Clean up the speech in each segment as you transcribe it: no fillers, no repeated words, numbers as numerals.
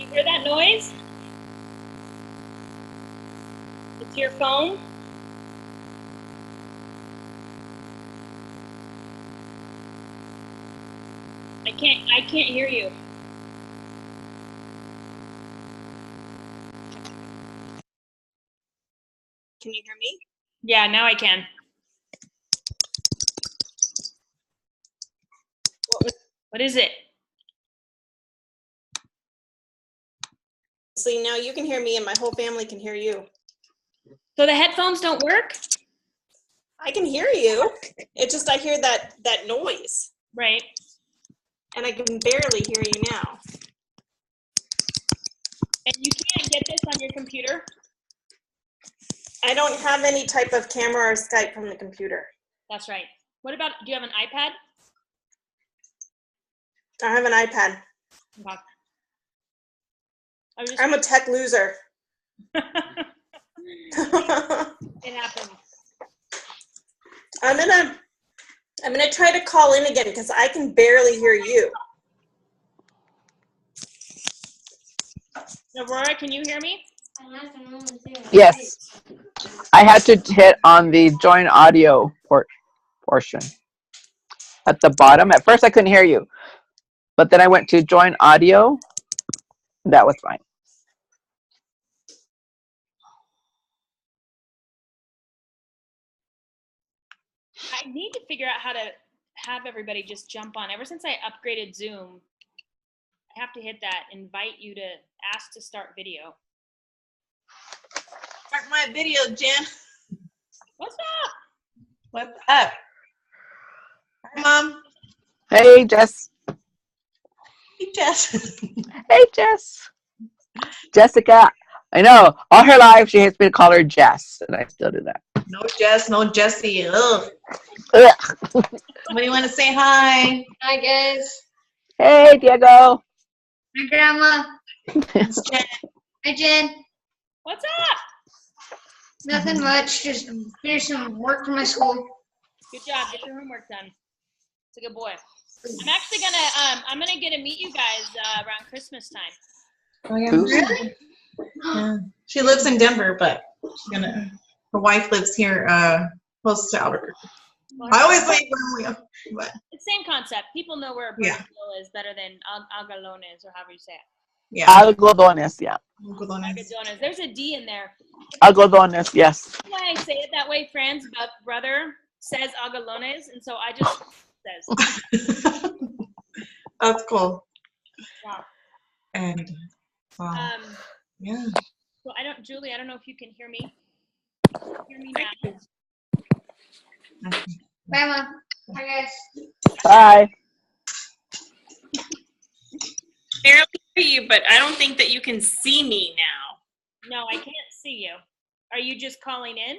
You hear that noise? It's your phone? I can't hear you. Can you hear me? Yeah, now I can. What is it? So now you can hear me and my whole family can hear you. So the headphones don't work? I can hear you. It's just I hear that noise. Right. And I can barely hear you now. And you can't get this on your computer? I don't have any type of camera or Skype from the computer. That's right. What about, do you have an iPad? I have an iPad. Okay. I'm a tech loser. It happens. I'm gonna try to call in again because I can barely hear you. Aurora, can you hear me? Yes. I had to hit on the join audio portion at the bottom. At first I couldn't hear you, but then I went to join audio. That was fine. I need to figure out how to have everybody just jump on. Ever since I upgraded Zoom, I have to hit that invite you to ask to start video. Start my video, Jen. What's up? What's up? Hi, Mom. Hey, Jess. Hey, Jess. Hey, Jess. Jessica. I know. All her life, she hates me to call her Jess, and I still do that. No Jess, no Jessie. Ugh. Ugh. Somebody want to say hi? Hi, guys. Hey, Diego. Hi, Grandma. It's Jen. Hi, Jen. What's up? Nothing much. Just finish some work for my school. Good job. Get your homework done. It's a good boy. I'm actually gonna get to meet you guys around Christmas time. Oh, yeah. Really? Yeah. She lives in Denver, but her wife lives here close to Albuquerque. I always say but It's the same concept. People know where Yeah. Brazil is better than Algalones, or however you say it. yeah. Algodones, yeah. Algodones. There's a D in there. Algodones, yes. That's why I say it that way. Fran's brother says Algalones, and so I just says. That's cool. Wow. And yeah. So Julie, I don't know if you can hear me. Hear me now. Grandma. Hi, guys. Bye. Barely hear you, but I don't think that you can see me now. No, I can't see you. Are you just calling in?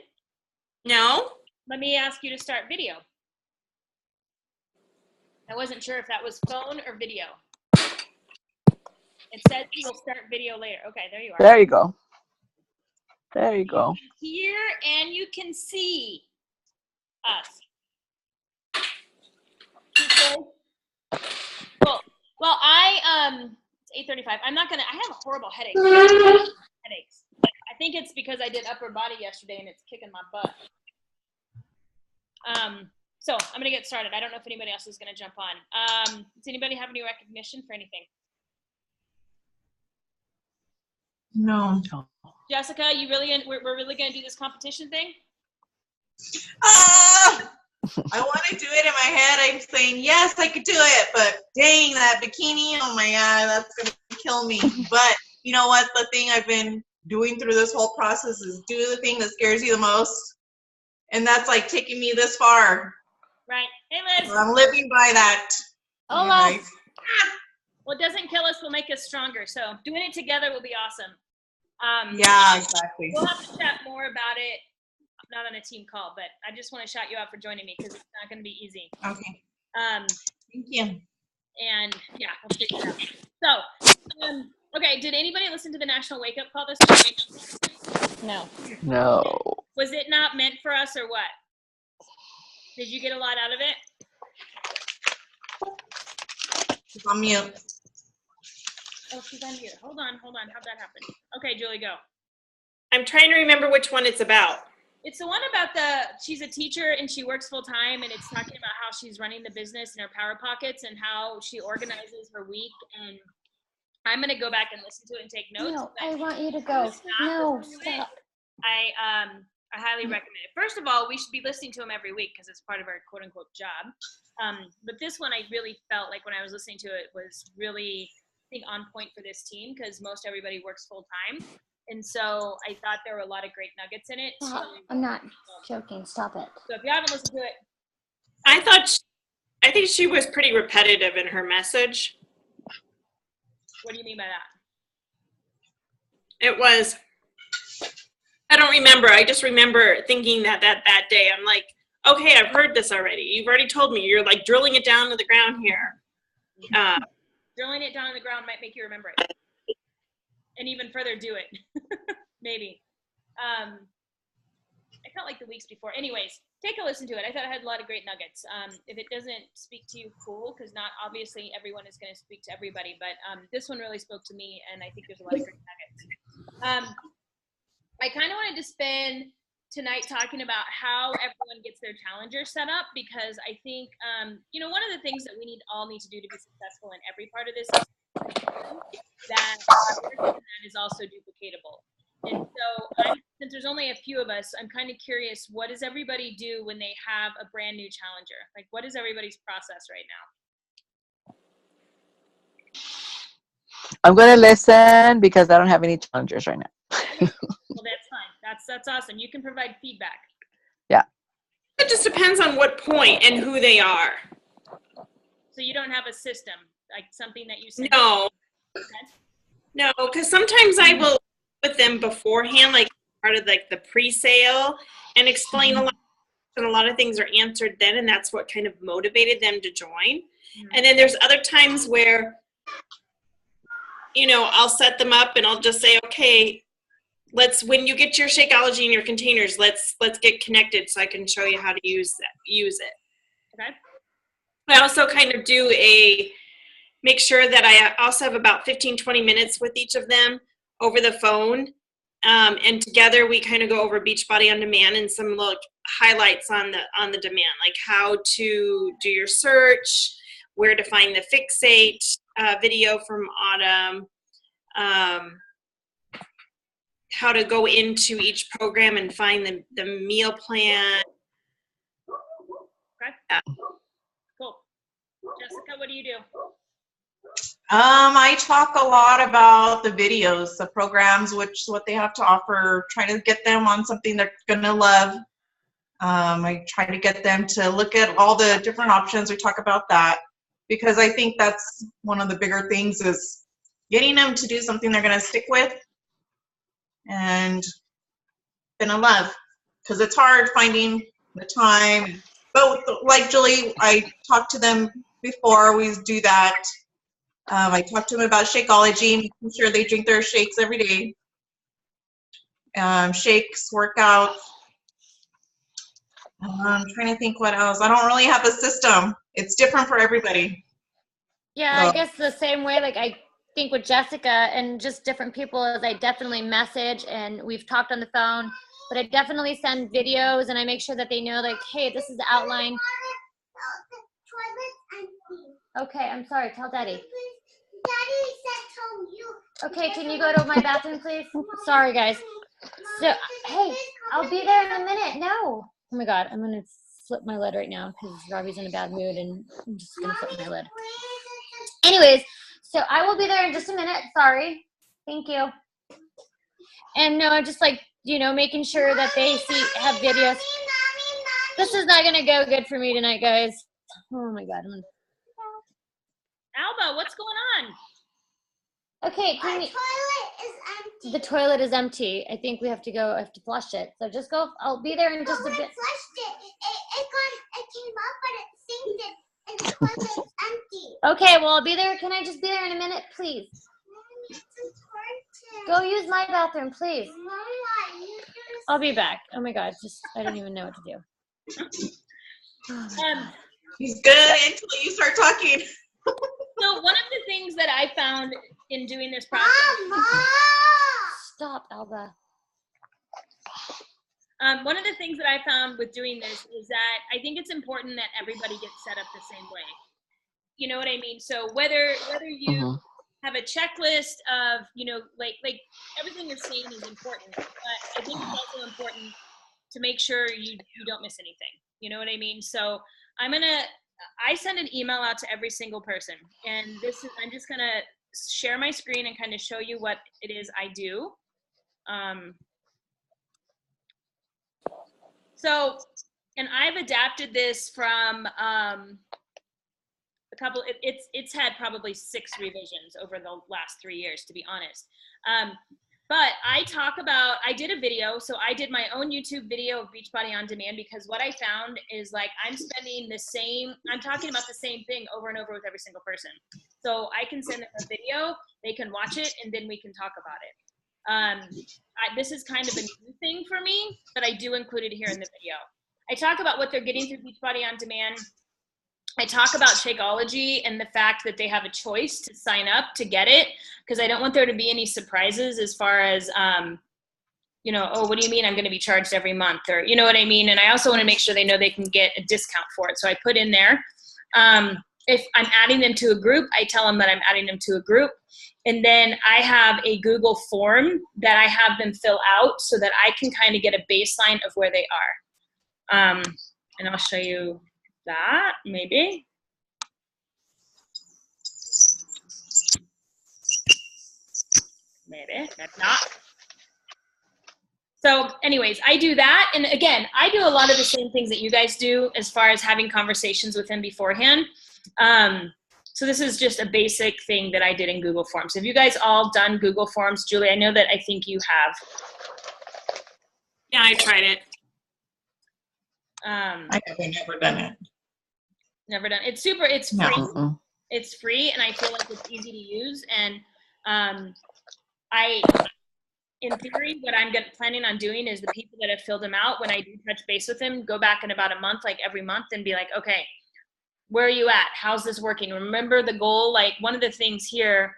No? Let me ask you to start video. I wasn't sure if that was phone or video. It says you'll start video later. Okay, there you are. There you go. There you go. You can hear and you can see us. People. Cool. Well, it's 8:35. I have a horrible headache. Headaches. I think it's because I did upper body yesterday and it's kicking my butt. So I'm gonna get started. I don't know if anybody else is gonna jump on. Does anybody have any recognition for anything? No. Jessica, we're really gonna do this competition thing? Ah! I want to do it in my head. I'm saying, yes, I could do it, but dang, that bikini, oh my God, that's going to kill me. But you know what? The thing I've been doing through this whole process is do the thing that scares you the most. And that's like taking me this far. Right. Hey, Liz. So I'm living by that. Hola. Anyways. What doesn't kill us will make us stronger. So doing it together will be awesome. Yeah, exactly. We'll have to chat more about it. Not on a team call, but I just want to shout you out for joining me because it's not going to be easy. Okay. Thank you. And yeah, we'll figure it out. So, okay, did anybody listen to the National Wake Up Call this morning? No. No. Was it not meant for us or what? Did you get a lot out of it? It's on mute. Oh, she's on mute. Hold on. How'd that happen? Okay, Julie, go. I'm trying to remember which one it's about. It's the one about she's a teacher and she works full time, and it's talking about how she's running the business in her power pockets and how she organizes her week. And I'm gonna go back and listen to it and take notes. No, I want you to go. No, stop. I highly recommend it. First of all, we should be listening to them every week because it's part of our quote unquote job. But this one, I really felt like when I was listening to it was really, I think, on point for this team because most everybody works full time. And so I thought there were a lot of great nuggets in it. Stop. I'm not joking. Stop it. So if you haven't listened to it, I think she was pretty repetitive in her message. what do you mean by that? It was, I don't remember. I just remember thinking that day, I'm like, okay, I've heard this already. You've already told me. You're like drilling it down to the ground here. Drilling it down on the ground might make you remember it. And even further, do it. Maybe. I felt like the weeks before. Anyways, take a listen to it. I thought it had a lot of great nuggets. If it doesn't speak to you, cool, because not obviously everyone is going to speak to everybody, but this one really spoke to me, and I think there's a lot of great nuggets. I kind of wanted to spend tonight talking about how everyone gets their challenger set up, because I think, one of the things that we all need to do to be successful in every part of this is that is also duplicatable. And so since there's only a few of us, I'm kind of curious, what does everybody do when they have a brand new challenger? Like, what is everybody's process right now? I'm going to listen because I don't have any challengers right now. Well, that's fine. That's awesome. You can provide feedback. Yeah. It just depends on what point and who they are. So you don't have a system, like something that you say? No. Okay. No, because sometimes I will with them beforehand, like part of like the pre-sale, and explain a lot of things are answered then, and that's what kind of motivated them to join. Mm-hmm. And then there's other times where, I'll set them up and I'll just say, okay, when you get your Shakeology and your containers, let's get connected so I can show you how to use it. Okay. I also kind of make sure that I also have about 15-20 minutes with each of them over the phone, and together we kind of go over Beachbody On Demand and some highlights on the demand, like how to do your search, where to find the Fixate video from Autumn, how to go into each program and find the meal plan. Okay. Cool. Jessica, what do you do? I talk a lot about the videos, the programs, what they have to offer, try to get them on something they're gonna love. I try to get them to look at all the different options. We talk about that because I think that's one of the bigger things is getting them to do something they're gonna stick with and gonna love, because it's hard finding the time. But like Julie, I talked to them before we do that. I talked to them about Shakeology, making sure they drink their shakes every day. Shakes, workouts. I'm trying to think what else. I don't really have a system. It's different for everybody. Yeah, I guess the same way, like I think with Jessica and just different people, is I definitely message and we've talked on the phone, but I definitely send videos and I make sure that they know, like, hey, this is the outline. Okay, I'm sorry. Tell Daddy. Daddy said tell you. Okay, can you go to my bathroom, please? Sorry, guys. So, hey, I'll be there in a minute. No. Oh my God, I'm gonna flip my lid right now because Robbie's in a bad mood, and I'm just gonna flip my lid. Anyways, so I will be there in just a minute. Sorry. Thank you. And no, just like making sure that they have videos. This is not gonna go good for me tonight, guys. Oh my God. Alba, what's going on? Okay, The toilet is empty. The toilet is empty. I think we have to flush it. So just go. I'll be there in just a bit. Flushed it. It came up, but it sinked, and the toilet's empty. Okay, well I'll be there. Can I just be there in a minute, please? Go use my bathroom, please. I'll be back. Oh my God, I don't even know what to do. He's good until you start talking. So So one of the things that I found in doing this process, Mama. Stop, Alba. one of the things that I found with doing this is that I think it's important that everybody gets set up the same way. You know what I mean? So whether you Mhm. have a checklist of, you know, like everything you're saying is important, but I think it's also important to make sure you don't miss anything. You know what I mean? So I send an email out to every single person, and I'm just gonna share my screen and kind of show you what it is I do. So, and I've adapted this from a couple. It's had probably 6 revisions over the last 3 years, to be honest. But I did a video, so I did my own YouTube video of Beachbody On Demand, because what I found is like I'm talking about the same thing over and over with every single person. So I can send them a video, they can watch it, and then we can talk about it. This is kind of a new thing for me, but I do include it here in the video. I talk about what they're getting through Beachbody On Demand. I talk about Shakeology and the fact that they have a choice to sign up to get it, because I don't want there to be any surprises as far as, you know, oh, what do you mean I'm going to be charged every month? Or, you know what I mean? And I also want to make sure they know they can get a discount for it. So I put in there, if I'm adding them to a group, I tell them that I'm adding them to a group. And then I have a Google form that I have them fill out so that I can kind of get a baseline of where they are. And I'll show you that, maybe. Maybe not. So anyways, I do that. And again, I do a lot of the same things that you guys do as far as having conversations with them beforehand. So this is just a basic thing that I did in Google Forms. Have you guys all done Google Forms? Julie, I know that I think you have. Yeah, I tried it. I have never done it. Never done. It's free. No. Mm-mm. It's free, and I feel like it's easy to use. And in theory, what I'm planning on doing is the people that have filled them out, when I do touch base with them, go back in about a month, like every month, and be like, okay, where are you at? How's this working? Remember the goal? Like, one of the things here,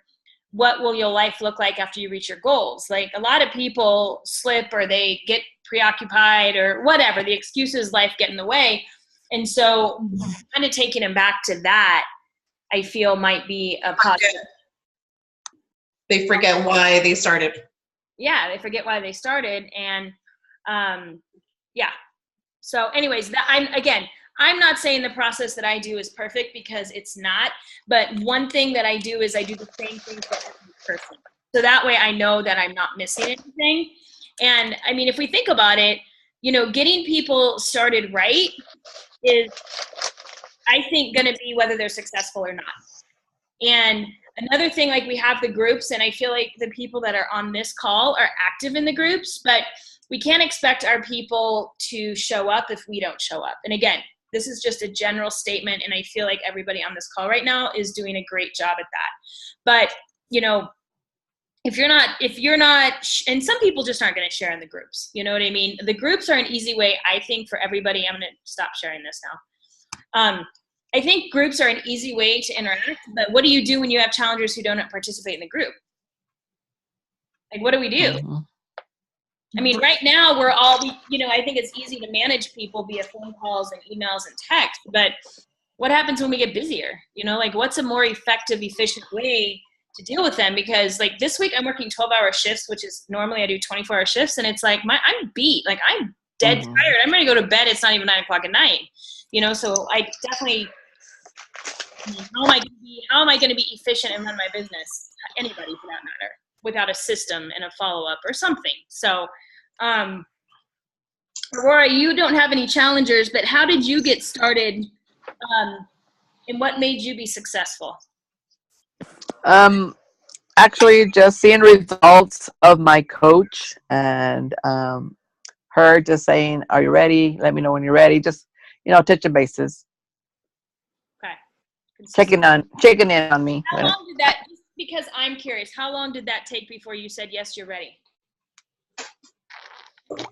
what will your life look like after you reach your goals? Like, a lot of people slip, or they get preoccupied, or whatever. The excuses, life get in the way. And so kind of taking them back to that, I feel might be a positive. They forget why they started. Yeah, they forget why they started. And yeah. So anyways, I'm not saying the process that I do is perfect, because it's not. But one thing that I do is I do the same thing for every person. So that way I know that I'm not missing anything. And I mean, if we think about it, you know, getting people started right is, I think, going to be whether they're successful or not. And another thing, like, we have the groups, and I feel like the people that are on this call are active in the groups, but we can't expect our people to show up if we don't show up. And again, this is just a general statement, and I feel like everybody on this call right now is doing a great job at that. But, you know, if you're not, and some people just aren't going to share in the groups, you know what I mean? The groups are an easy way, I think, for everybody. I'm going to stop sharing this now. I think groups are an easy way to interact, but what do you do when you have challengers who don't participate in the group? Like, what do we do? Mhm. I mean, right now we're all, you know, I think it's easy to manage people via phone calls and emails and text, but what happens when we get busier? You know, like, what's a more effective, efficient way to deal with them? Because, like, this week I'm working 12-hour shifts, which is normally I do 24-hour shifts, and it's like I'm beat. Like, I'm dead tired. I'm ready to go to bed. It's not even 9 o'clock at night. You know, so I definitely, how am I going to be efficient and run my business? Anybody, for that matter, without a system and a follow-up or something. So, Aurora, you don't have any challengers, but how did you get started, and what made you be successful? Actually, just seeing results of my coach, and her just saying, "Are you ready? Let me know when you're ready." Just, you know, touching bases. Okay. Checking in on me. How long did that, just because I'm curious, how long did that take before you said, yes, you're ready?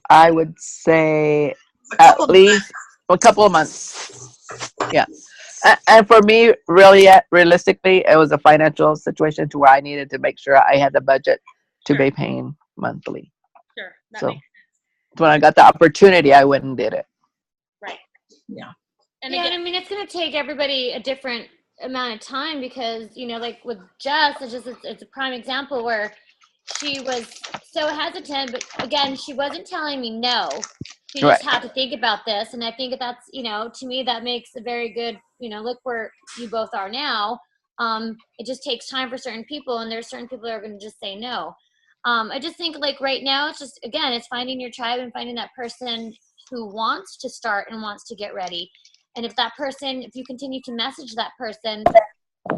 I would say at least a couple of months. Yeah. And for me, really, realistically, it was a financial situation to where I needed to make sure I had the budget to be paying monthly. Sure. That So makes when I got the opportunity, I went and did it. right. Yeah. And Yeah, again, and I mean, it's going to take everybody a different amount of time because, you know, like with Jess, it's a prime example where she was so hesitant, but again, she wasn't telling me no. She just Right. had to think about this. And I think that's, you know, to me, that makes a very good, you know, look where you both are now. It just takes time for certain people, and there's certain people that are going to just say no. I just think like right now, it's just, again, it's finding your tribe and finding that person who wants to start and wants to get ready. And if that person, if you continue to message that person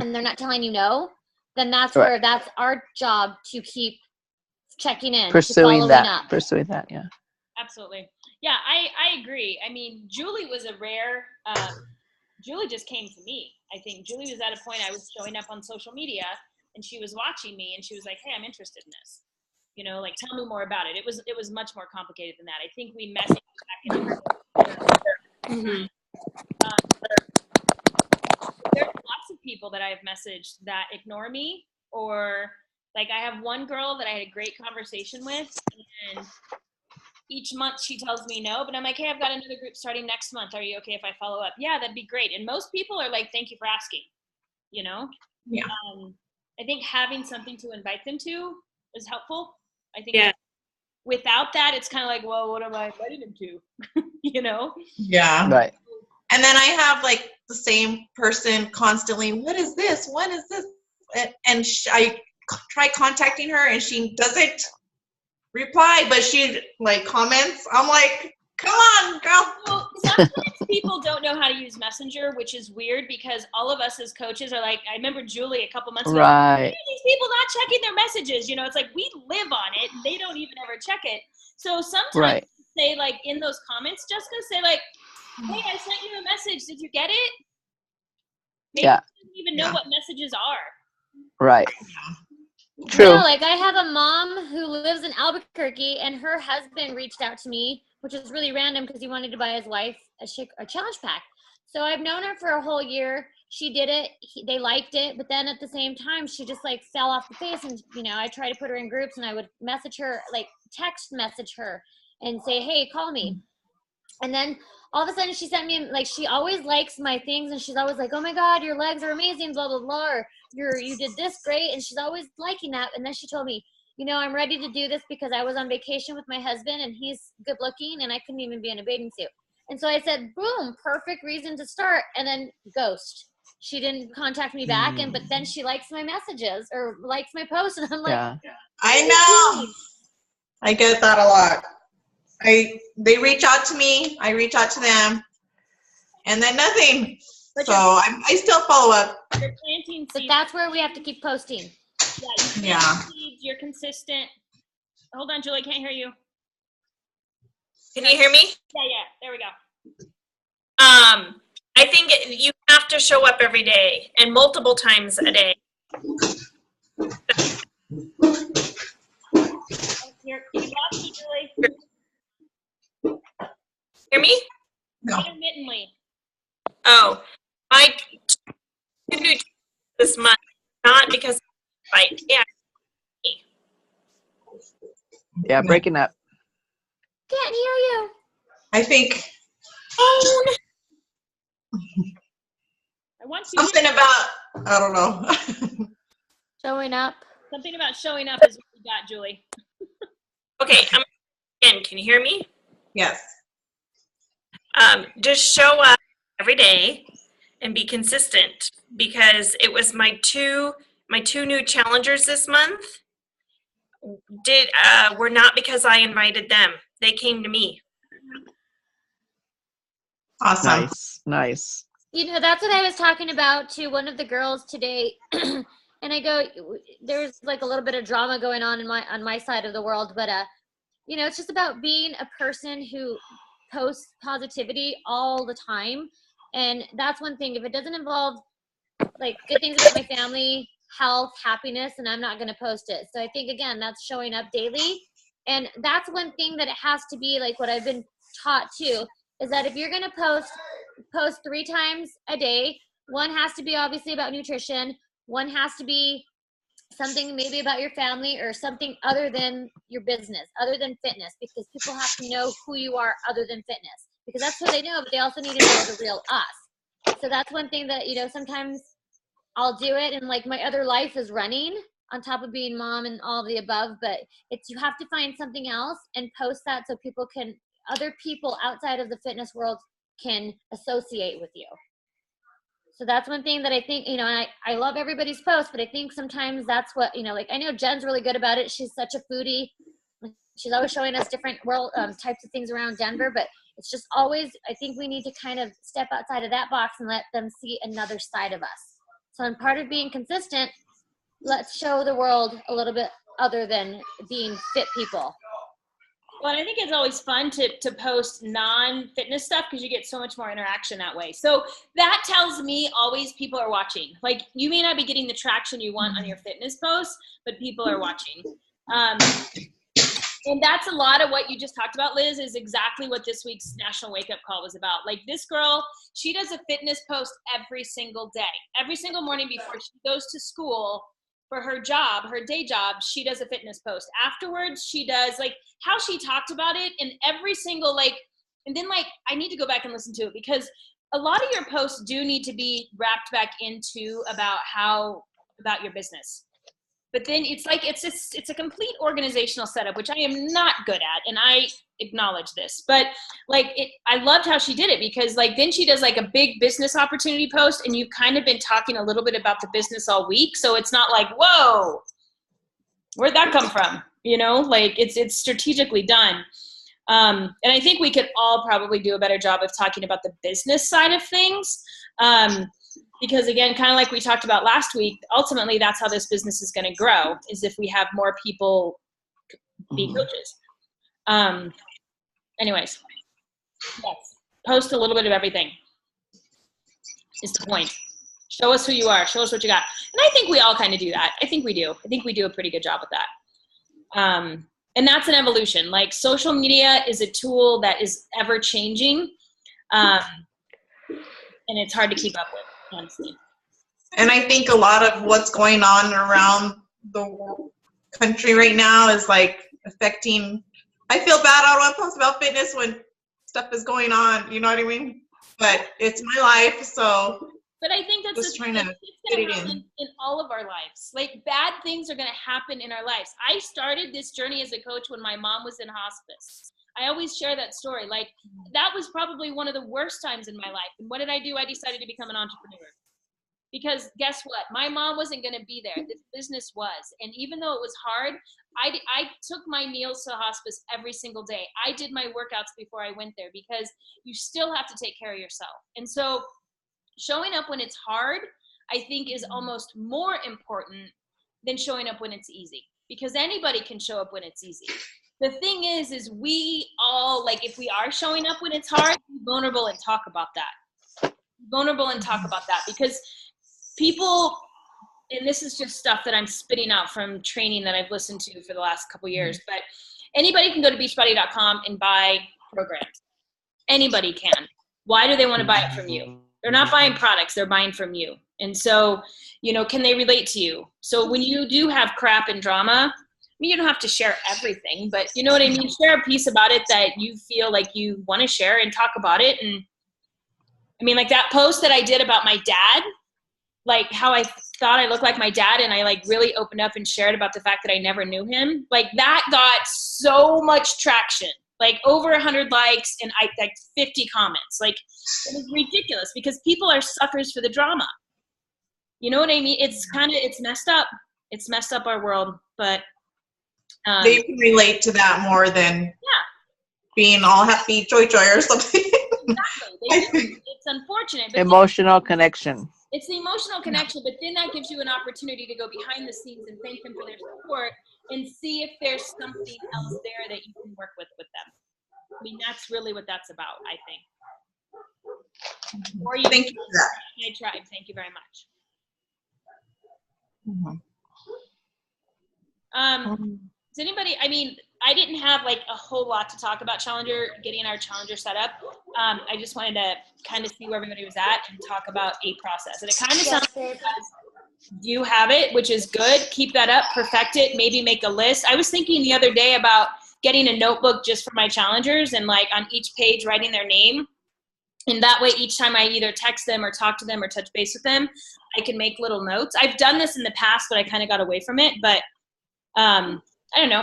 and they're not telling you no, then that's Right. where that's our job to keep checking in, to Pursuing following that. up. Pursuing that. Yeah. absolutely. Yeah, I agree. I mean, Julie was a rare. Julie just came to me. I think Julie was at a point I was showing up on social media, and she was watching me, and she was like, "Hey, I'm interested in this. You know, like tell me more about it." It was much more complicated than that. I think we messaged back in. Mhm. There's lots of people that I've messaged that ignore me, or like I have one girl that I had a great conversation with, and each month she tells me no, but I'm like, hey, I've got another group starting next month. Are you okay if I follow up? Yeah, that'd be great. And most people are like, thank you for asking, you know? Yeah. I think having something to invite them to is helpful. I think Yeah. without that, it's kind of like, well, what am I inviting them to? You know? Yeah. Right. And then I have like the same person constantly, what is this? What is this? And I try contacting her and she doesn't reply, but she like comments. I'm like, come on, girl. Well, sometimes people don't know how to use Messenger, which is weird because all of us as coaches are like, I remember Julie a couple months ago. Why Right. are these people not checking their messages? You know, it's like we live on it and they don't even ever check it. So sometimes Right. say like in those comments, Jessica, say like, hey, I sent you a message. Did you get it? Maybe Yeah. you don't even know Yeah. what messages are. Right. No, True. like I have a mom who lives in Albuquerque, and her husband reached out to me, which is really random because he wanted to buy his wife a challenge pack. So I've known her for a whole year. She did it. They liked it, but then at the same time, she just like fell off the face. And you know, I tried to put her in groups, and I would message her, like text message her, and say, "Hey, call me." And then all of a sudden she sent me, like, she always likes my things, and she's always like, oh my God, your legs are amazing, blah, blah, blah, or you did this great. And she's always liking that. And then she told me, you know, I'm ready to do this because I was on vacation with my husband and he's good looking and I couldn't even be in a bathing suit. And so I said, boom, perfect reason to start. And then ghost. She didn't contact me back, but then she likes my messages or likes my posts, and I'm like, Yeah. I know. I get that a lot. They reach out to me, I reach out to them, and then nothing. But So I still follow up. You're planting but seeds. that's where we have to keep posting. Yeah, you plant Yeah. seeds, you're consistent. Hold on, Julie, I can't hear you. Can you hear me? Yeah, there we go. I think you have to show up every day and multiple times a day. You lost me, Julie. Hear me? No. Intermittently. Oh, my two new this month, not because like yeah. Yeah. Breaking up. Can't hear you. I think I want you to something about, I don't know. Showing up. something about showing up is what we got, Julie. Okay, again, can you hear me? Yes. Just show up every day and be consistent, because it was my two new challengers this month were not because I invited them. They came to me. Awesome. Nice. You know, that's what I was talking about to one of the girls today. And I go, there's like a little bit of drama going on on my side of the world, but you know, it's just about being a person who posts positivity all the time. And that's one thing. If it doesn't involve like good things about my family, health, happiness, and I'm not going to post it. So I think, again, that's showing up daily. And that's one thing that it has to be like what I've been taught too, is that if you're going to post 3 times a day, one has to be obviously about nutrition. One has to be something maybe about your family or something other than your business, other than fitness, because people have to know who you are other than fitness, because that's what they know, but they also need to know the real us. So that's one thing that, sometimes I'll do it, and like my other life is running on top of being mom and all of the above, but you have to find something else and post that so other people outside of the fitness world can associate with you. So that's one thing that I think, I love everybody's posts, but I think sometimes that's what, like I know Jen's really good about it. She's such a foodie. She's always showing us different world types of things around Denver, but it's just always, I think we need to kind of step outside of that box and let them see another side of us. So in part of being consistent, let's show the world a little bit other than being fit people. Well, and I think it's always fun to post non-fitness stuff because you get so much more interaction that way. So that tells me always people are watching. Like, you may not be getting the traction you want on your fitness posts, but people are watching. And that's a lot of what you just talked about, Liz, is exactly what this week's National Wake Up Call was about. Like, this girl, she does a fitness post every single day. Every single morning before she goes to school for her job, her day job, she does a fitness post. Afterwards, she does, like, how she talked about it, and every single, like, and then, like, I need to go back and listen to it, because a lot of your posts do need to be wrapped back into about your business. But then it's like, it's a complete organizational setup, which I am not good at, and I acknowledge this. But like, I loved how she did it, because like then she does like a big business opportunity post, and you've kind of been talking a little bit about the business all week, so it's not like, whoa, where'd that come from? Like it's strategically done. And I think we could all probably do a better job of talking about the business side of things. Because again, kind of like we talked about last week, ultimately that's how this business is going to grow, is if we have more people be coaches. Anyways, yes, post a little bit of everything is the point. Show us who you are. Show us what you got. And I think we all kind of do that. I think we do. I think we do a pretty good job with that. And that's an evolution. Like, social media is a tool that is ever changing. And it's hard to keep up with, honestly. And I think a lot of what's going on around the country right now is like affecting, I feel bad, I don't want to post about fitness when stuff is going on, you know what I mean? But it's my life, so. But I think that's just trying to get it in all of our lives. Like, bad things are going to happen in our lives. I started this journey as a coach when my mom was in hospice. I always share that story. Like, that was probably one of the worst times in my life. And what did I do? I decided to become an entrepreneur. Because guess what? My mom wasn't going to be there. This business was. And even though it was hard, I took my meals to the hospice every single day. I did my workouts before I went there, because you still have to take care of yourself. And so showing up when it's hard, I think, is almost more important than showing up when it's easy, because anybody can show up when it's easy. The thing is we all, like, if we are showing up when it's hard, be vulnerable and talk about that. Vulnerable and talk about that, because people, and this is just stuff that I'm spitting out from training that I've listened to for the last couple years, but anybody can go to Beachbody.com and buy programs. Anybody can. Why do they want to buy it from you? They're not buying products, they're buying from you. And so, can they relate to you? So when you do have crap and drama, I mean, you don't have to share everything, but you know what I mean? Share a piece about it that you feel like you want to share and talk about it. And I mean, like that post that I did about my dad, like how I thought I looked like my dad, and I like really opened up and shared about the fact that I never knew him. Like, that got so much traction, like over 100 likes and like 50 comments. Like, it was ridiculous, because people are suckers for the drama. You know what I mean? It's messed up. It's messed up our world, but they can relate to that more than being all happy joy or something. Exactly. It's unfortunate. But emotional connection. It's the emotional connection, but then that gives you an opportunity to go behind the scenes and thank them for their support and see if there's something else there that you can work with them. I mean, that's really what that's about, I think. Or you Thank you for that. I tried. Thank you very much. Mm-hmm. Does anybody, I mean, I didn't have like a whole lot to talk about Challenger, getting our Challenger set up. I just wanted to kind of see where everybody was at and talk about a process. And it kind of sounds like you have it, which is good. Keep that up, perfect it, maybe make a list. I was thinking the other day about getting a notebook just for my challengers and like on each page writing their name. And that way, each time I either text them or talk to them or touch base with them, I can make little notes. I've done this in the past, but I kind of got away from it. But I don't know.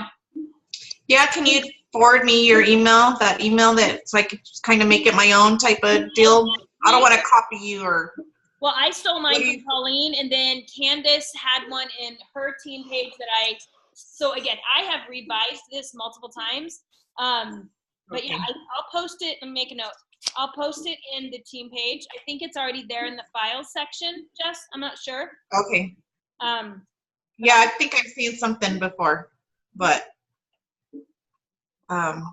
Yeah, can you forward me your email, that email that so I could just kind of make it my own type of deal? I don't want to copy you or. Well, I stole mine from Colleen, and then Candace had one in her team page that so again, I have revised this multiple times. But yeah, I'll post it and make a note. I'll post it in the team page. I think it's already there in the files section, Jess. I'm not sure. Okay. Yeah, I think I've seen something before, but and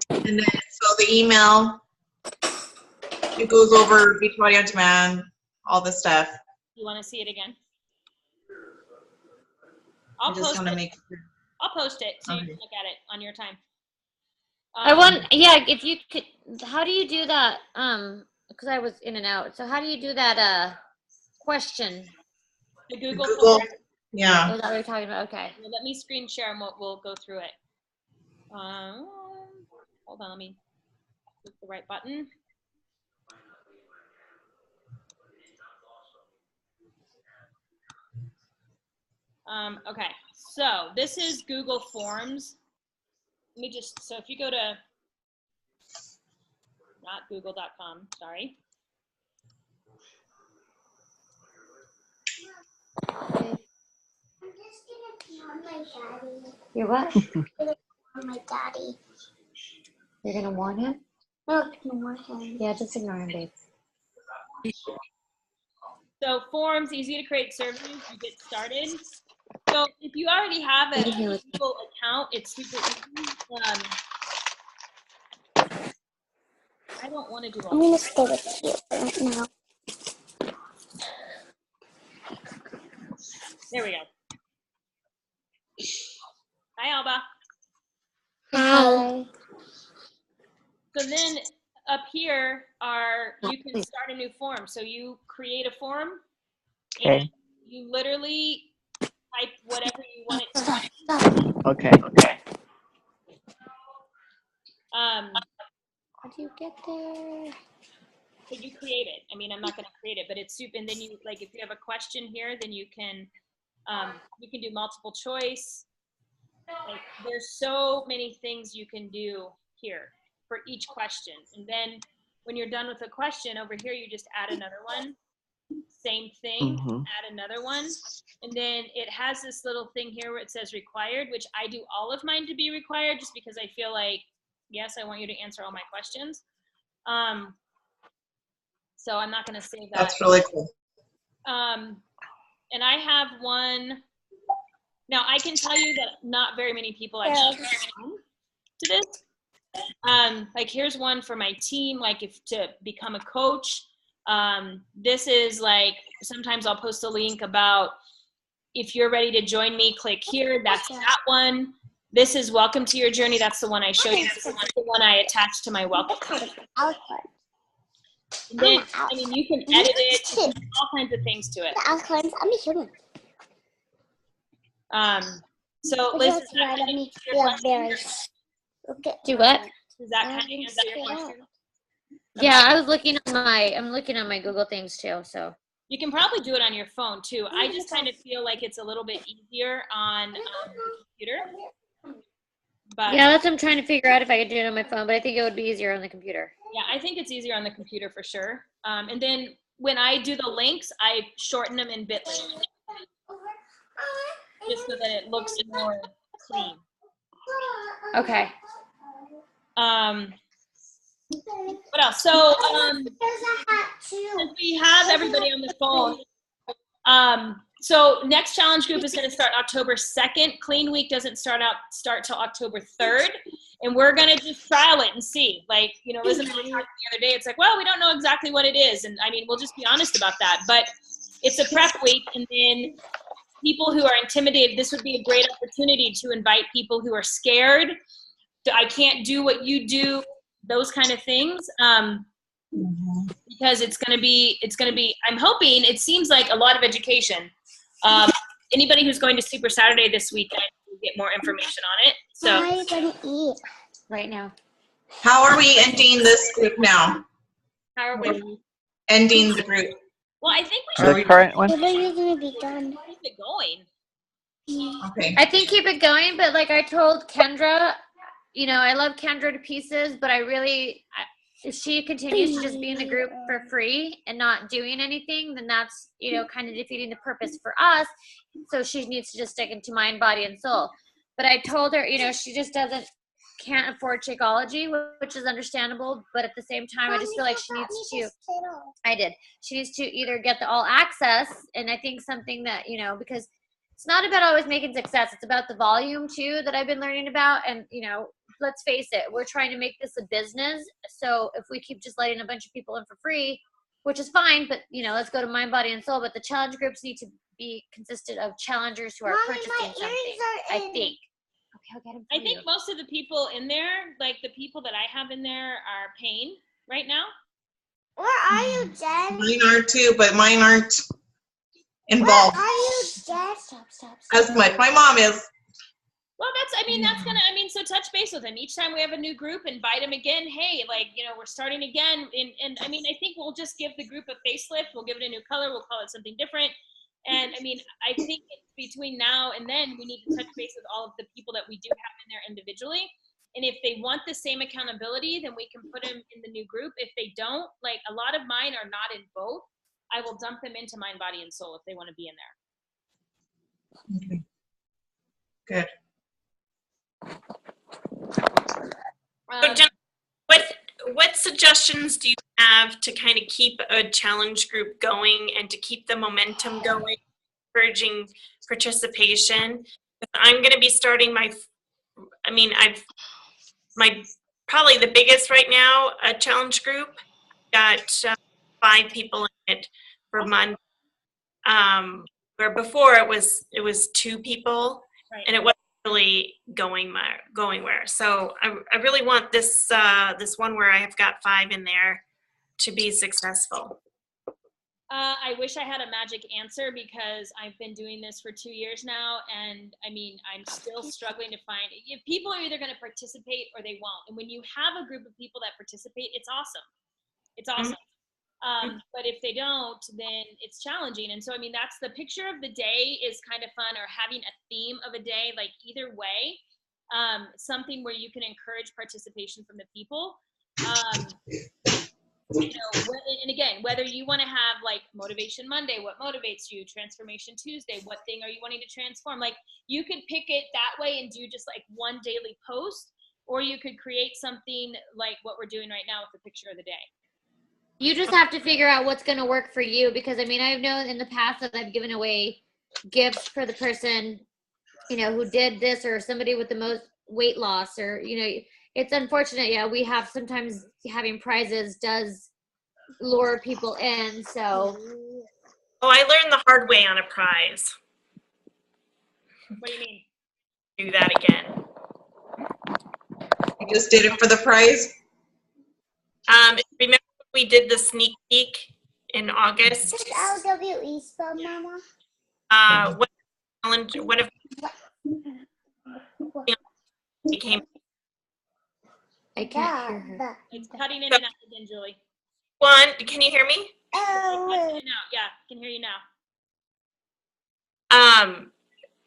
then so the email, it goes over Beachbody on Demand, all the stuff. You want to see it again? I just want to make sure. I'll post it so you can look at it on your time. Yeah, if you could, how do you do that? Because I was in and out. So how do you do that question? The Google. Yeah. Oh, is that what you're talking about? Okay. Well, let me screen share and we'll go through it. Hold on, let me click the right button. Okay, so this is Google Forms. Let me just, so if you go to, not google.com, sorry. I'm just gonna tell my daddy. You're what? Tell my daddy. You're gonna warn him? No, ignore him. Yeah, just ignore him, babe. So Forms, easy to create surveys, you get started. So if you already have a Google account, it's super easy. I don't want to do all I'm gonna stay with you right now. There we go. Hi, Alba. Hi. So then up here you can start a new form. So you create a form and you literally type whatever you want it to be. Okay. How do you get there? So you create it. I mean, I'm not going to create it, but it's super. And then you, like, if you have a question here, then you can do multiple choice. Like, there's so many things you can do here for each question. And then when you're done with a question over here, you just add another one. Same thing, add another one. And then it has this little thing here where it says required, which I do all of mine to be required just because I feel like, yes, I want you to answer all my questions. So I'm not going to save that. That's really cool. And I have one. Now I can tell you that not very many people actually respond to this. Like here's one for my team, like if to become a coach. This is like, sometimes I'll post a link about if you're ready to join me, click here. That's that one. This is welcome to your journey. That's the one I showed you. This is the one I attached to my welcome. And then, I mean, you can edit it, you can do all kinds of things to it. So Liz, does that kind of answer your question? Do what? Does that kind of answer your question? Yeah, I'm looking on my Google things too, so. You can probably do it on your phone too. I just kind of feel like it's a little bit easier on the computer. But Yeah, that's what I'm trying to figure out if I could do it on my phone, but I think it would be easier on the computer. yeah, I think it's easier on the computer for sure. And then when I do the links, I shorten them in Bitly just so that it looks more clean. Okay. What else? So There's a hat too. since we have everybody on the phone, so next challenge group is going to start October 2nd. Clean Week doesn't start till October 3rd, and we're going to just trial it and see. Like, you know, Liz and I were talking the other day. It's like, well, we don't know exactly what it is, and I mean, we'll just be honest about that. But it's a prep week, and then people who are intimidated, this would be a great opportunity to invite people who are scared. I can't do what you do, those kind of things. Because it's going to be, I'm hoping, it seems like a lot of education. Anybody who's going to Super Saturday this weekend will get more information on it. So How are you gonna eat? Right now. How are we ending this group now? how are we? Ending the group. Well, I think we Are The we- current one? When are you gonna be done? should keep it going. Okay. I think keep it going, but like I told Kendra, you know, I love Kendra to pieces, but if she continues to just be in the group for free and not doing anything, then that's, you know, kind of defeating the purpose for us. So she needs to just stick into mind, body, and soul. But I told her, you know, she just can't afford Shakeology, which is understandable. But at the same time, I just feel like she needs to, she needs to either get the all access, and I think something that, you know, because it's not about always making success. It's about the volume too that I've been learning about. And, you know, let's face it, we're trying to make this a business. So if we keep just letting a bunch of people in for free, which is fine, but, you know, let's go to mind, body, and soul. But the challenge groups need to be consisted of challengers who are Mommy, purchasing my something, earrings are I in. think. Okay, I'll get them I for think you. most of the people in there, like the people that I have in there, are paying right now. Where are you, Jen? Mine are too, but mine aren't Where involved are you, Jen? Stop. as much. My mom is. Well, so touch base with them. Each time we have a new group, invite them again. Hey, like, you know, we're starting again. And I mean, I think we'll just give the group a facelift. We'll give it a new color. We'll call it something different. And I mean, I think between now and then, we need to touch base with all of the people that we do have in there individually. And if they want the same accountability, then we can put them in the new group. If they don't, like a lot of mine are not in both, I will dump them into Mind, Body, and Soul if they want to be in there. Okay. Good. So Jen, what suggestions do you have to kind of keep a challenge group going and to keep the momentum going, encouraging participation? I'm going to be starting probably the biggest right now, a challenge group. Got 5 people in it for month. Where before it was 2 people, Right. and it wasn't really going where. So I really want this one where I have got 5 in there to be successful. I wish I had a magic answer because I've been doing this for 2 years now, and I mean, I'm still struggling to find. People are either going to participate or they won't. And when you have a group of people that participate, it's awesome. It's awesome. But if they don't, then it's challenging. And so, I mean, that's the picture of the day is kind of fun, or having a theme of a day, like either way, something where you can encourage participation from the people. You know, and again, whether you want to have like Motivation Monday, what motivates you, Transformation Tuesday, what thing are you wanting to transform? Like, you could pick it that way and do just like one daily post, or you could create something like what we're doing right now with the picture of the day. You just have to figure out what's going to work for you, because I mean, I've known in the past that I've given away gifts for the person, you know, who did this, or somebody with the most weight loss, or, you know, it's unfortunate. Yeah, we have sometimes having prizes does lure people in. So, Oh, I learned the hard way on a prize. What do you mean? Do that again. You just did it for the prize? Remember we did the sneak peek in August? What's LWE spell, Mama? One of became I can't hear her. It's cutting in and out again, Julie. one. Can you hear me? Cutting in and out. Yeah, can hear you now.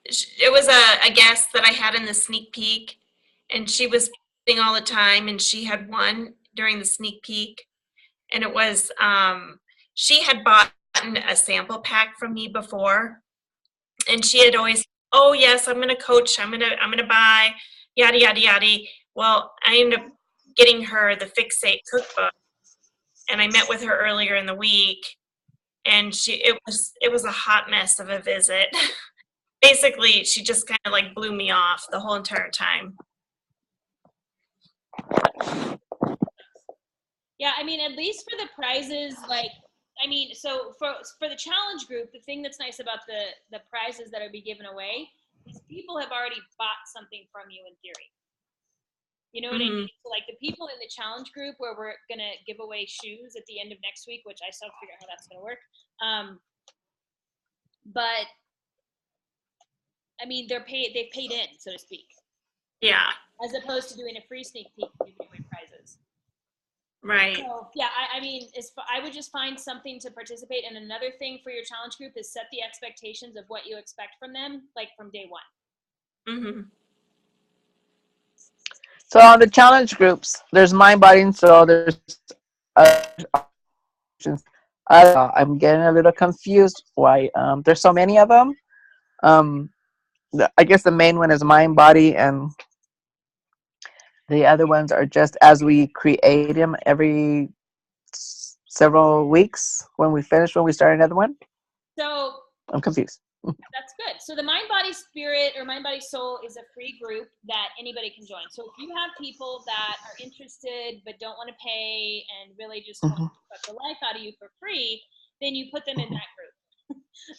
It was a guest that I had in the sneak peek, and she was posting all the time, and she had won during the sneak peek, and it was she had bought a sample pack from me before, and she had always, oh yes, I'm gonna coach, I'm gonna buy, yada yada yada. Well, I ended up getting her the Fixate cookbook, and I met with her earlier in the week, and it was a hot mess of a visit. Basically, she just kind of like blew me off the whole entire time. Yeah, I mean, at least for the prizes, like, I mean, so for the challenge group, the thing that's nice about the prizes that are be given away is people have already bought something from you in theory. You know what I mean? So like the people in the challenge group where we're gonna give away shoes at the end of next week, which I still have to figure out how that's gonna work. But I mean, they've paid in, so to speak, Yeah. as opposed to doing a free sneak peek and giving away prizes. Right. So yeah, I mean, I would just find something to participate. And another thing for your challenge group is set the expectations of what you expect from them, like from day one. Mm-hmm. So on the challenge groups, there's mind, body, and soul. There's options. I'm getting a little confused. Why? There's so many of them. I guess the main one is mind, body, and the other ones are just as we create them every several weeks when we start another one. So I'm confused. that's good. So the Mind, Body, Spirit or Mind, Body, Soul is a free group that anybody can join. So if you have people that are interested but don't want to pay and really just want to suck the life out of you for free, then you put them in that group.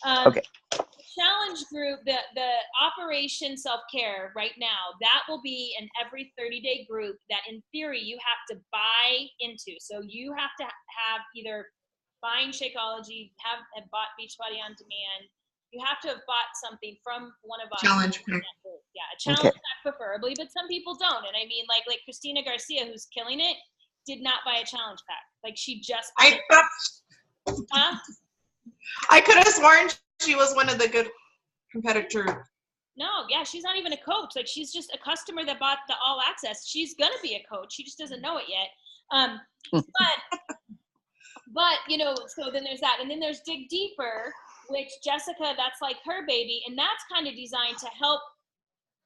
Okay. The challenge group, the Operation Self-Care right now, that will be an every 30-day group that in theory you have to buy into. So you have to have either buying Shakeology, have bought Beachbody on demand. You have to have bought something from one of us. Challenge pack. Yeah, a challenge pack preferably, but some people don't. And I mean, like Christina Garcia, who's killing it, did not buy a challenge pack. Like she just. I could have sworn she was one of the good competitors. No, yeah, she's not even a coach. Like she's just a customer that bought the all access. She's gonna be a coach. She just doesn't know it yet. But you know, so then there's that, and then there's Dig Deeper, which Jessica, that's like her baby, and that's kind of designed to help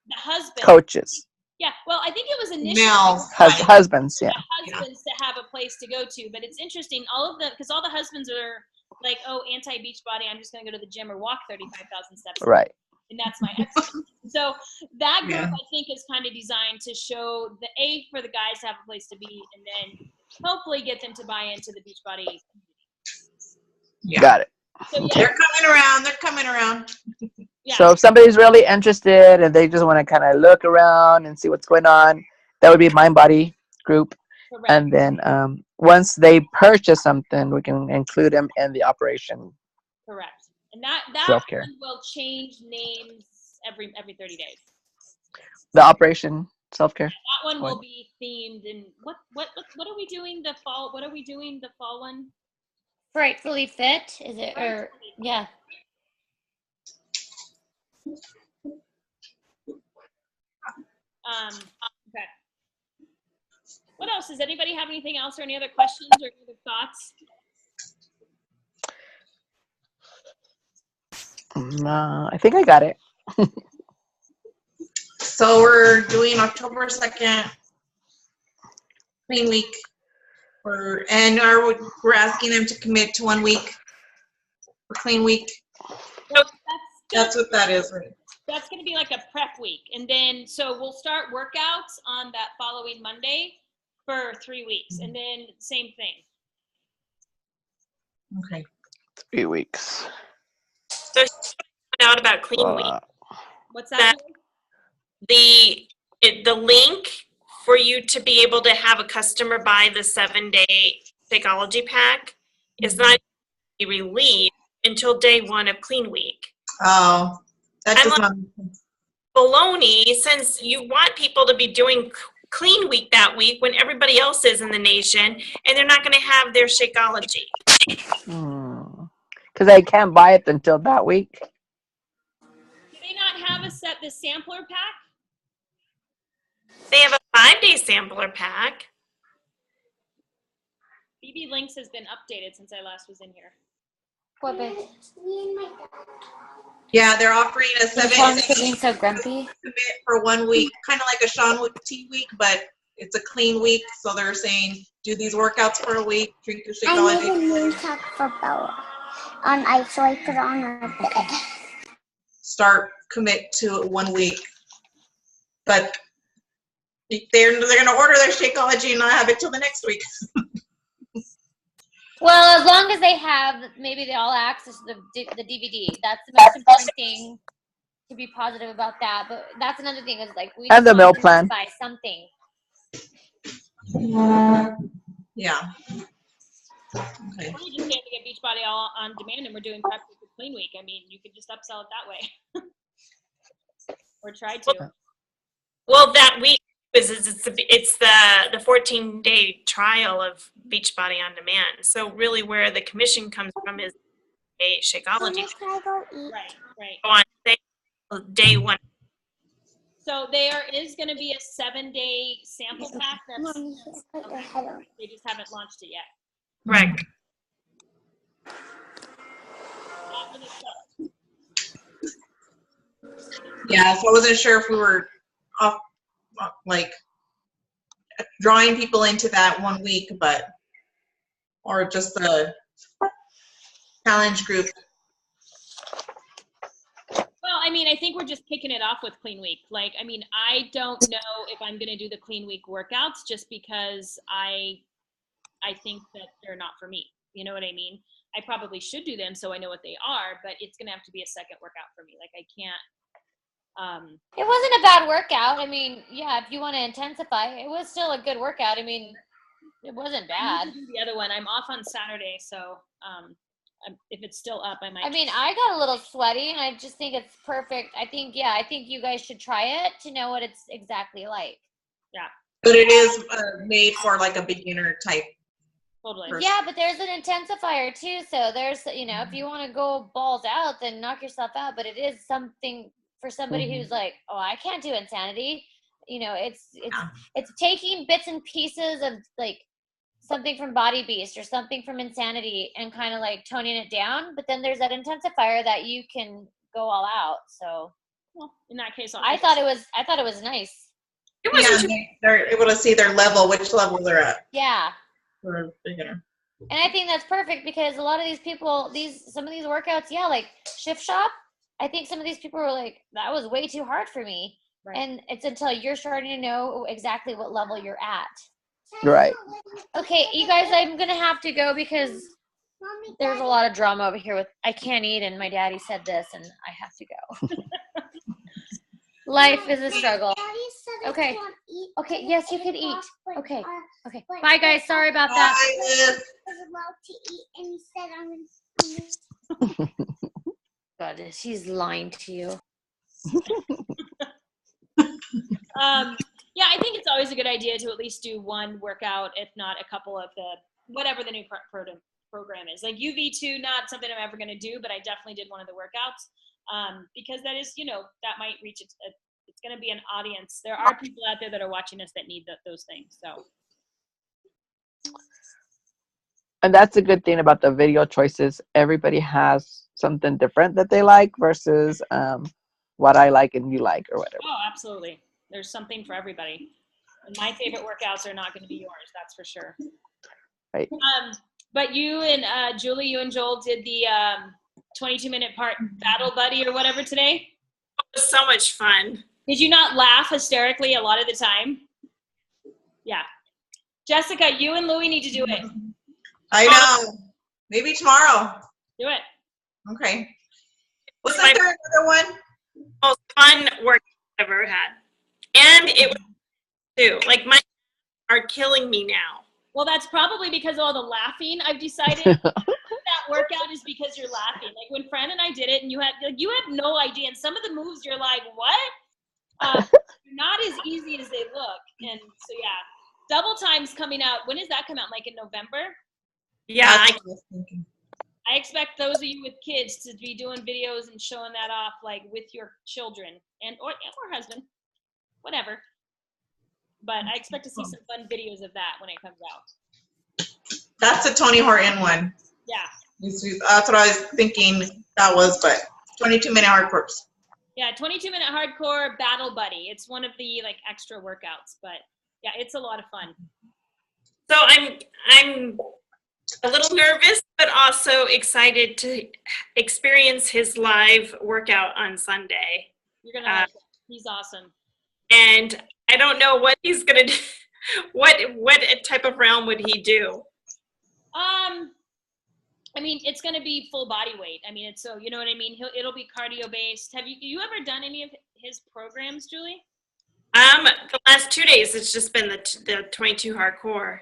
the husband. Coaches. Yeah, well, I think it was initially Males. Husbands, yeah. husbands to have a place to go to, but it's interesting. Because all the husbands are like, oh, anti-Beachbody, I'm just going to go to the gym or walk 35,000 steps. Right. And that's my exercise. So that group, I think, is kind of designed to show for the guys to have a place to be, and then hopefully get them to buy into the Beachbody community. Yeah. Got it. So, yeah, They're coming around. yeah. So if somebody's really interested and they just want to kind of look around and see what's going on, that would be Mind Body group. Correct. And then once they purchase something, we can include them in the Operation Correct. And that Self-Care. one will change names every 30 days. The Operation Self-Care. That one will be themed. And what are we doing the fall? What are we doing the fall one? Frightfully Fit, is it? Or yeah. Okay. What else? Does anybody have anything else or any other questions or any other thoughts? I think I got it. So we're doing October 2nd, clean week. We're asking them to commit to 1 week for clean week. That's what that is. That's going to be like a prep week. And then, so we'll start workouts on that following Monday for 3 weeks. And then same thing. Okay. 3 weeks. So found out about Clean Week. What's that? The link for you to be able to have a customer buy the 7-day Shakeology pack is not be released until day 1 of Clean Week. Oh, that's just I'm not. Baloney, since you want people to be doing Clean Week that week when everybody else is in the nation, and they're not going to have their Shakeology. Because I can't buy it until that week. Do they not have the sampler pack? They have a 5-day sampler pack. BB Links has been updated since I last was in here. What bit? Yeah, they're offering a 7-day Being so grumpy. commit for 1 week, kind of like a Sean T week, but it's a clean week. So they're saying do these workouts for a week, drink your I Shakeology. need a new sock for Bella. So I put it on her bed. Start commit to 1 week, but they're gonna order their Shakeology and not have it till the next week. Well, as long as they have maybe they all access to the DVD. That's the most important thing to be positive about that. But that's another thing is like we And just the meal want to plan. buy something. Yeah. Okay. Or you just get to get Beachbody all on demand, and we're doing prep week with Clean Week. I mean, you could just upsell it that way, or try to. Well, that week it's the 14-day trial of Beachbody on Demand. So really, where the commission comes from is a Shakeology Mama, can I go eat? Right. go on sale day one. So there is going to be a 7-day sample pack. That's Mommy, put your head on. they just haven't launched it yet. Correct. After the show. Yeah, so I wasn't sure if we were off, like drawing people into that 1 week, but or just the challenge group. Well, I mean, I think we're just kicking it off with Clean Week. Like, I mean, I don't know if I'm going to do the Clean Week workouts just because I think that they're not for me. You know what I mean? I probably should do them so I know what they are, but it's going to have to be a second workout for me. Like, I can't. It wasn't a bad workout. I mean, yeah, if you want to intensify, it was still a good workout. I mean, it wasn't I bad. need to do the other one. I'm off on Saturday, so if it's still up, I might. I mean, I got a little sweaty, and I just think it's perfect. I think you guys should try it to know what it's exactly like. But it is made for like a beginner type. Totally. First. Yeah, but there's an intensifier too. So there's, if you want to go balls out, then knock yourself out. But it is something for somebody who's like, oh, I can't do insanity. It's taking bits and pieces of like something from Body Beast or something from Insanity and kind of like toning it down. But then there's that intensifier that you can go all out. So Well, in that case, I thought it was nice. It wasn't Yeah, they're able to see their level, which level they're at Yeah. for a beginner. And I think that's perfect because a lot of these people, some of these workouts, yeah, like Shift Shop, I think some of these people were like, that was way too hard for me. Right. And it's until you're starting to know exactly what level you're at. Right. Okay, you guys, I'm going to have to go because Mommy, there's a lot of drama over here with I can't eat and my daddy said this and I have to go. Life is a struggle. Daddy said I Okay. can't eat. Okay, yes, you can eat. Off, but, Okay. uh, Okay. but- Bye, guys. Sorry about that. Bye, Liz. I was allowed to eat, and he said I'm God, she's lying to you. Yeah, I think it's always a good idea to at least do one workout, if not a couple of whatever the new program is. Like UV2, not something I'm ever going to do, but I definitely did one of the workouts because that is, that might reach it's going to be an audience. There are people out there that are watching us that need those things. So. And that's a good thing about the video choices. Everybody has something different that they like versus what I like and you like or whatever. Oh, absolutely. There's something for everybody. And my favorite workouts are not going to be yours, that's for sure. Right. But you and Julie, you and Joel did the 22-minute part Battle Buddy or whatever today. it was so much fun. Did you not laugh hysterically a lot of the time? Yeah. Jessica, you and Louie need to do it. I know. Maybe tomorrow. Do it. Okay. Wasn't My- there another one? Most fun work I've ever had. And it was too. Like my are killing me now. Well, that's probably because of all the laughing. I've decided that workout is because you're laughing. Like when Fran and I did it, and you had no idea. And some of the moves, you're like, what? Not as easy as they look. And so yeah, Double Time's coming out. When does that come out? Like in November? Yeah, That's what I was thinking. I expect those of you with kids to be doing videos and showing that off, like with your children or husband, whatever. But I expect to see some fun videos of that when it comes out. That's the Tony Horton one. Yeah. That's what I was thinking that was, but 22-minute hardcore. Yeah, 22-minute hardcore Battle Buddy. It's one of the like extra workouts, but yeah, it's a lot of fun. So I'm a little nervous, but also excited to experience his live workout on Sunday. You're gonna like it. He's awesome. And I don't know what he's gonna do. What type of round would he do? I mean, it's going to be full body weight. I mean, it's so, you know what I mean? It'll be cardio based. Have you ever done any of his programs, Julie? The last 2 days, it's just been the 22 hardcore.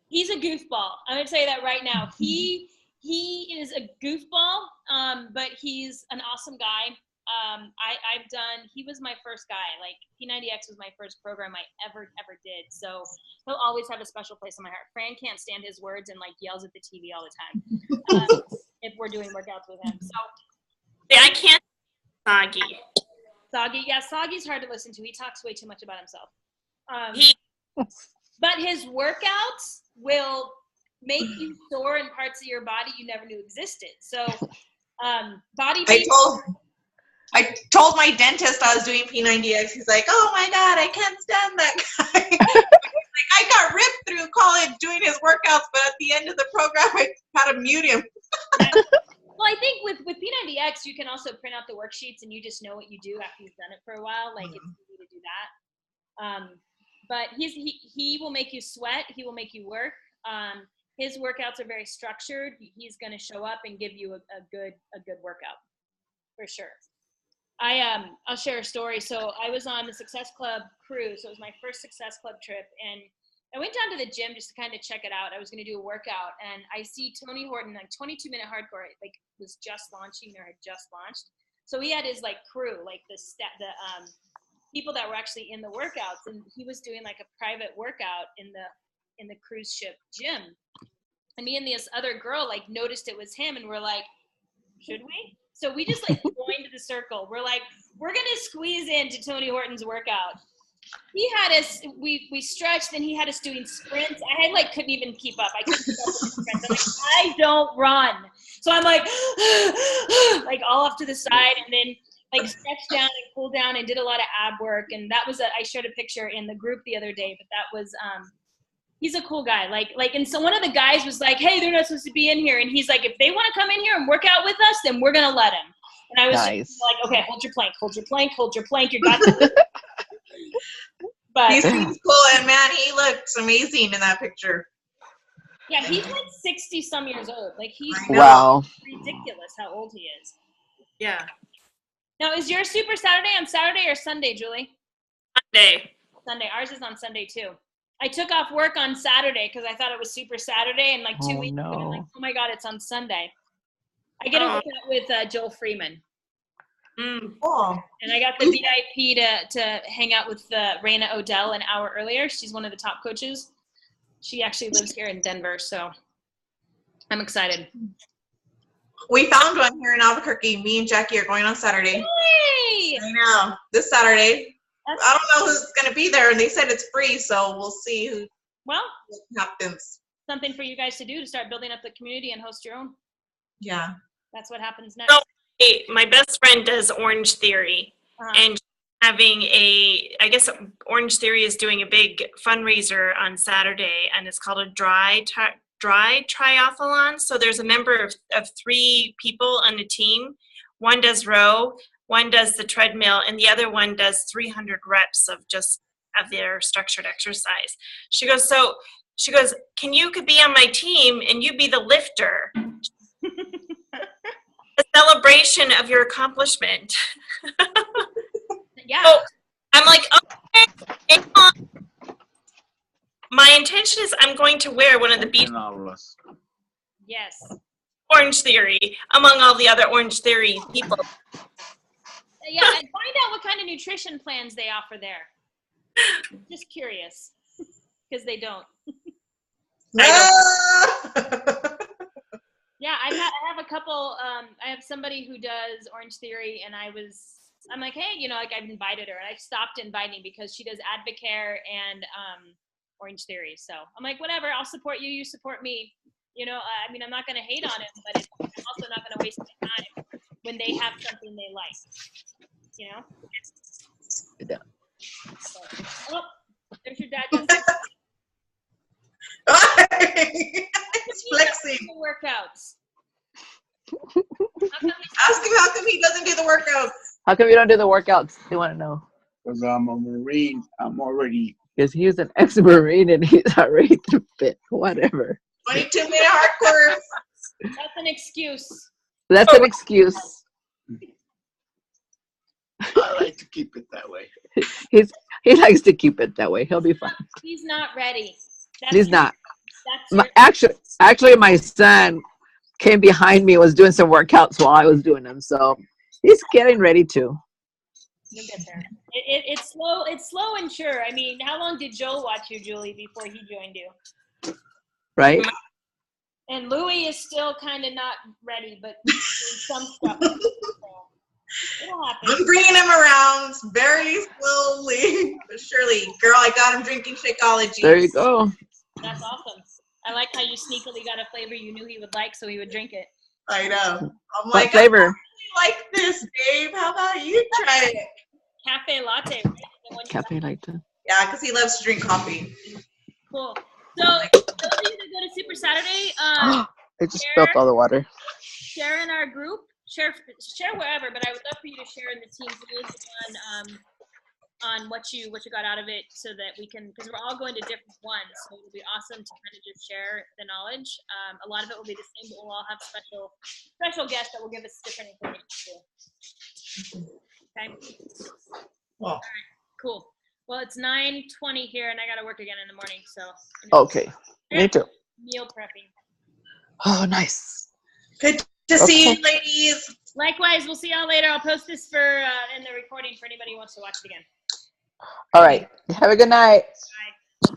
He's a goofball. I'm going to tell you that right now. He is a goofball, but he's an awesome guy. He was my first guy. Like, P90X was my first program I ever did. So he'll always have a special place in my heart. Fran can't stand his words and, like, yells at the TV all the time if we're doing workouts with him. So Yeah, I can't. Soggy. Yeah, Soggy's hard to listen to. He talks way too much about himself. He- But his workouts will make you sore in parts of your body you never knew existed. So, body. I told my dentist I was doing P90X. He's like, "Oh my God, I can't stand that guy." Like, I got ripped through college doing his workouts, but at the end of the program, I had to mute him. Well, I think with P90X, you can also print out the worksheets and you just know what you do after you've done it for a while. Like, it's easy to do that. But he will make you sweat. He will make you work. His workouts are very structured. He's going to show up and give you a good workout for sure. I'll share a story. So I was on the Success Club cruise. So it was my first Success Club trip, and I went down to the gym just to kind of check it out. I was going to do a workout, and I see Tony Horton, like 22-minute hardcore, like was just launching or had just launched. So he had his like crew, like the people that were actually in the workouts, and he was doing like a private workout in the cruise ship gym. And me and this other girl like noticed it was him, and we're like, should we? So we just like joined the circle. We're like, we're gonna squeeze into Tony Horton's workout. He had us, we stretched, and he had us doing sprints. I like couldn't even keep up. I couldn't keep up with the sprints. I'm like, I don't run. So I'm like, like all off to the side, and then like stretched down and cooled down and did a lot of ab work. And that was I shared a picture in the group the other day, but that was, he's a cool guy. Like, and so one of the guys was like, hey, they're not supposed to be in here. And he's like, if they want to come in here and work out with us, then we're going to let him. And I was just like, okay, hold your plank. You got this. But he seems cool, and man, he looks amazing in that picture. yeah, he's like 60 some years old. Like, he's Wow. ridiculous how old he is. Yeah. Now, is your Super Saturday on Saturday or Sunday, Julie? Sunday. Sunday. Ours is on Sunday too. I took off work on Saturday because I thought it was Super Saturday, and like 2 weeks ago, I'm like, oh my God, it's on Sunday. I get a workout with Joel Freeman. Cool. And I got the VIP to hang out with Raina Odell an hour earlier. She's one of the top coaches. She actually lives here in Denver, so I'm excited. We found one here in Albuquerque. Me and Jackie are going on Saturday. Yay! I know. This Saturday. I don't know who's going to be there, and they said it's free, so we'll see what happens. Something for you guys to do to start building up the community and host your own. Yeah. That's what happens next. So, my best friend does Orange Theory, and having I guess Orange Theory is doing a big fundraiser on Saturday, and it's called a dry triathlon. So there's a member of 3 people on the team. One does row, one does the treadmill, and the other one does 300 reps of their structured exercise. She goes, can you could be on my team and you be the lifter. A celebration of your accomplishment. Yeah. So I'm like, okay. My intention is I'm going to wear one of the beach Yes. Orange Theory among all the other Orange Theory people. Yeah, and find out what kind of nutrition plans they offer there. Just curious, because they don't. Yeah, I have a couple. I have somebody who does Orange Theory, and I'm like, hey, like I've invited her, and I've stopped inviting because she does Advocare and Orange Theory. So I'm like, whatever, I'll support you. You support me. I mean, I'm not going to hate on it, but I'm also not going to waste my time when they have something they like. Yeah. So, oh, there's your dad. He's flexing. Workouts. Ask him how come he doesn't do the workouts. How come you don't do the workouts? They want to know. Because I'm a Marine. I'm already. Because he's an ex-Marine and he's already fit. Whatever. 22-minute hardcore. That's an excuse. That's an excuse. I like to keep it that way. He likes to keep it that way. He'll be fine. He's not ready. He's not. That's your, Actually, my son came behind me, was doing some workouts while I was doing them. So he's getting ready to. you'll get there. It's slow. It's slow and sure. I mean, how long did Joel watch you, Julie, before he joined you? Right? And Louis is still kind of not ready, but doing some stuff. So it'll happen. I'm bringing him around very slowly, but surely. Girl, I got him drinking Shakeology. There you go. That's awesome. I like how you sneakily got a flavor you knew he would like, so he would drink it. I know. I'm What like, flavor? I really like this, Dave. How about you try it? Cafe latte, right? The one you Cafe latte. Yeah, because he loves to drink coffee. Cool. So, those of you that go to Super Saturday, I just spilled all the water. share in our group, share wherever, but I would love for you to share in the team's news on what you got out of it, so that we can, because we're all going to different ones, so it'll be awesome to kind of just share the knowledge. A lot of it will be the same, but we'll all have special guests that will give us different information too. Okay. Well. All right. Cool. Well, it's 9:20 here, and I got to work again in the morning, so. Okay. Me too. Meal prepping. Oh, nice. Good to see you, ladies. Likewise, we'll see y'all later. I'll post this in the recording for anybody who wants to watch it again. All right. Have a good night. Bye.